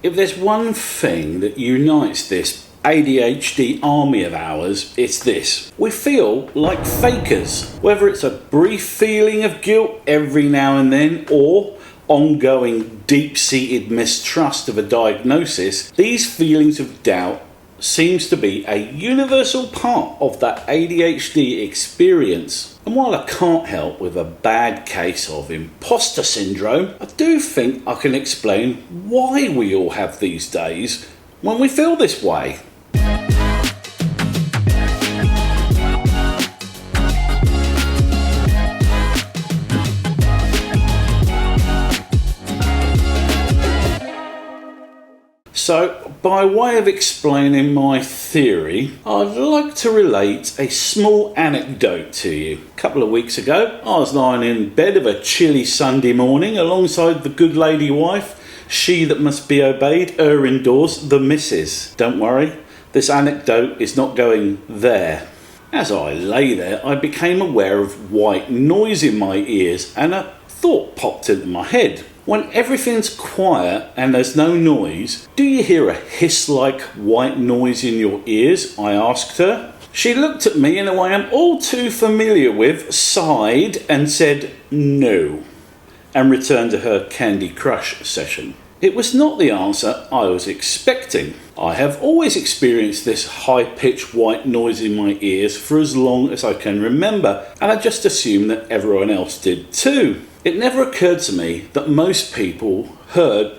If there's one thing that unites this ADHD army of ours, it's this. We feel like fakers. Whether it's a brief feeling of guilt every now and then or ongoing deep-seated mistrust of a diagnosis, these feelings of doubt seems to be a universal part of that ADHD experience. And while I can't help with a bad case of imposter syndrome, I do think I can explain why we all have these days when we feel this way. So, by way of explaining my theory, I'd like to relate a small anecdote to you. A couple of weeks ago, I was lying in bed of a chilly Sunday morning alongside the good lady wife, she that must be obeyed, her indoors, the missus. Don't worry, this anecdote is not going there. As I lay there, I became aware of white noise in my ears and a thought popped into my head. When everything's quiet and there's no noise, do you hear a hiss-like white noise in your ears? I asked her. She looked at me in a way I'm all too familiar with, sighed and said no, and returned to her Candy Crush session. It was not the answer I was expecting. I have always experienced this high-pitched white noise in my ears for as long as I can remember, and I just assumed that everyone else did too. It never occurred to me that most people heard,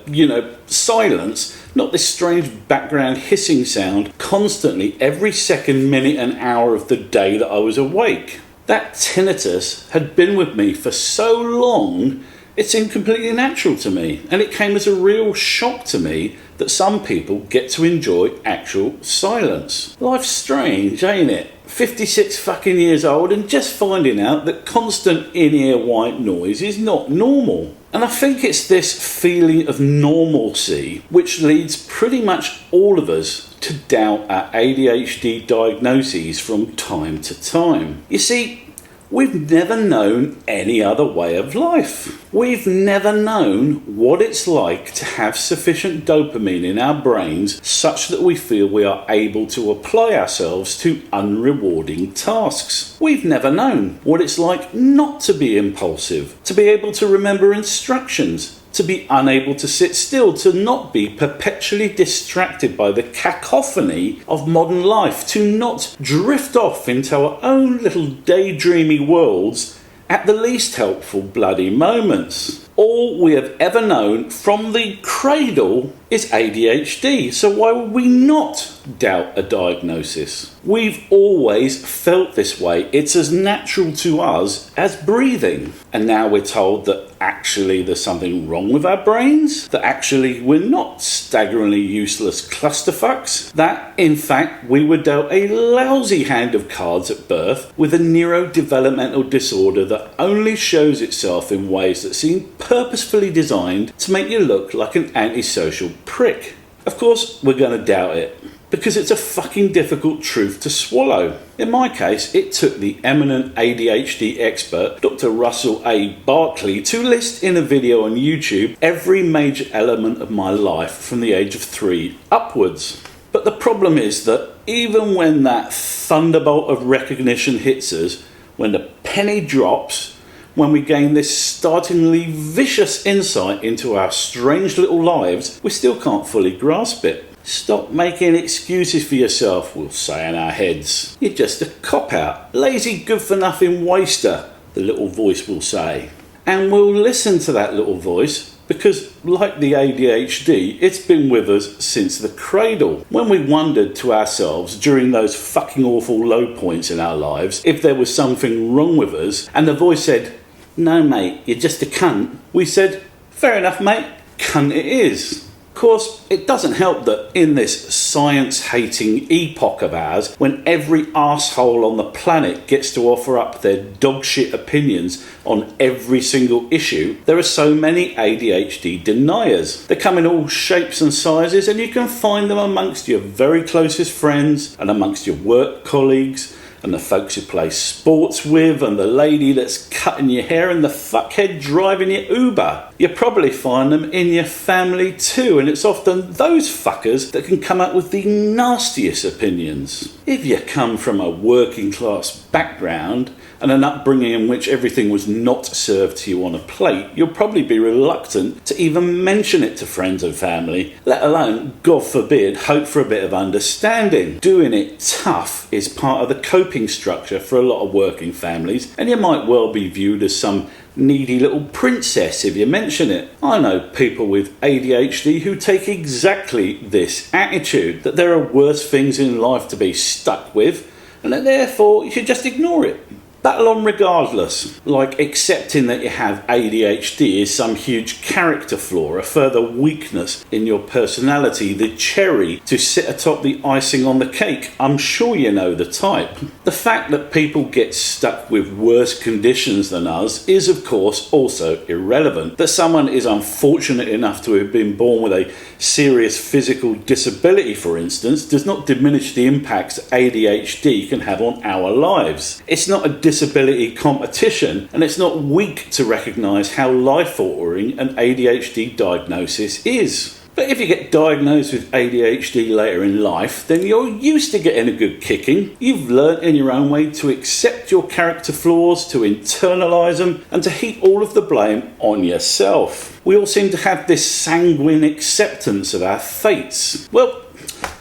silence, not this strange background hissing sound constantly every second, minute and hour of the day that I was awake. That tinnitus had been with me for so long, it seemed completely natural to me, and it came as a real shock to me that some people get to enjoy actual silence. Life's strange, ain't it? 56 fucking years old and just finding out that constant in-ear white noise is not normal. And I think it's this feeling of normalcy which leads pretty much all of us to doubt our ADHD diagnoses from time to time. You see, we've never known any other way of life. We've never known what it's like to have sufficient dopamine in our brains such that we feel we are able to apply ourselves to unrewarding tasks. We've never known what it's like not to be impulsive, to be able to remember instructions, to be unable to sit still, to not be perpetually distracted by the cacophony of modern life, to not drift off into our own little daydreamy worlds at the least helpful bloody moments. All we have ever known from the cradle is ADHD, so why would we not doubt a diagnosis? We've always felt this way. It's as natural to us as breathing. And now we're told that actually there's something wrong with our brains, that actually we're not staggeringly useless clusterfucks, that in fact we were dealt a lousy hand of cards at birth with a neurodevelopmental disorder that only shows itself in ways that seem purposefully designed to make you look like an antisocial prick. Of course, we're going to doubt it, because it's a fucking difficult truth to swallow. In my case, it took the eminent ADHD expert, Dr. Russell A. Barkley, to list in a video on YouTube every major element of my life from the age of 3 upwards. But the problem is that even when that thunderbolt of recognition hits us, when the penny drops, when we gain this startlingly vicious insight into our strange little lives, we still can't fully grasp it. Stop making excuses for yourself, we'll say in our heads. You're just a cop-out, lazy good-for-nothing waster, the little voice will say. And we'll listen to that little voice because, like the ADHD, it's been with us since the cradle. When we wondered to ourselves during those fucking awful low points in our lives if there was something wrong with us, and the voice said, "No mate, you're just a cunt," we said, "Fair enough mate, cunt it is." Of course, it doesn't help that in this science-hating epoch of ours, when every arsehole on the planet gets to offer up their dogshit opinions on every single issue, there are so many ADHD deniers. They come in all shapes and sizes, and you can find them amongst your very closest friends and amongst your work colleagues and the folks you play sports with and the lady that's cutting your hair and the fuckhead driving your Uber. You probably find them in your family too, and it's often those fuckers that can come up with the nastiest opinions. If you come from a working class background and an upbringing in which everything was not served to you on a plate, you'll probably be reluctant to even mention it to friends and family, let alone, God forbid, hope for a bit of understanding. Doing it tough is part of the coping structure for a lot of working families, and you might well be viewed as some needy little princess if you mention it. I know people with ADHD who take exactly this attitude, that there are worse things in life to be stuck with, and that therefore you should just ignore it. Battle on regardless, like accepting that you have ADHD is some huge character flaw, a further weakness in your personality, the cherry to sit atop the icing on the cake. I'm sure you know the type. The fact that people get stuck with worse conditions than us is of course also irrelevant. That someone is unfortunate enough to have been born with a serious physical disability, for instance, does not diminish the impacts ADHD can have on our lives. It's not a disability competition, and it's not weak to recognise how life-altering an ADHD diagnosis is. But if you get diagnosed with ADHD later in life, then you're used to getting a good kicking. You've learnt in your own way to accept your character flaws, to internalise them, and to heap all of the blame on yourself. We all seem to have this sanguine acceptance of our fates. Well,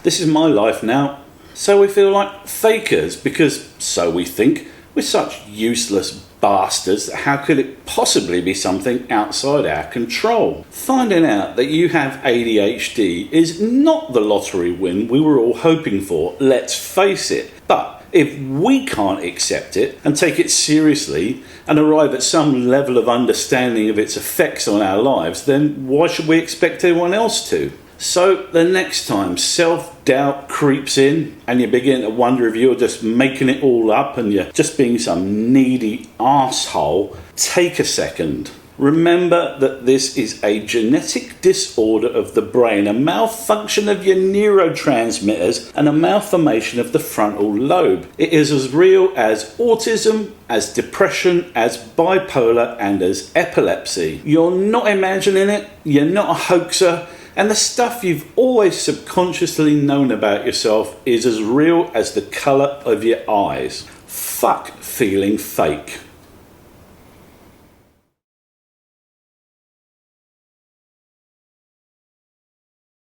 this is my life now, so we feel like fakers because, so we think, we're such useless bastards that how could it possibly be something outside our control? Finding out that you have ADHD is not the lottery win we were all hoping for, let's face it. But if we can't accept it and take it seriously and arrive at some level of understanding of its effects on our lives, then why should we expect anyone else to? So the next time self-doubt creeps in and you begin to wonder if you're just making it all up and you're just being some needy arsehole, take a second. Remember that this is a genetic disorder of the brain, a malfunction of your neurotransmitters and a malformation of the frontal lobe. It is as real as autism, as depression, as bipolar and as epilepsy. You're not imagining it, you're not a hoaxer, and the stuff you've always subconsciously known about yourself is as real as the colour of your eyes. Fuck feeling fake.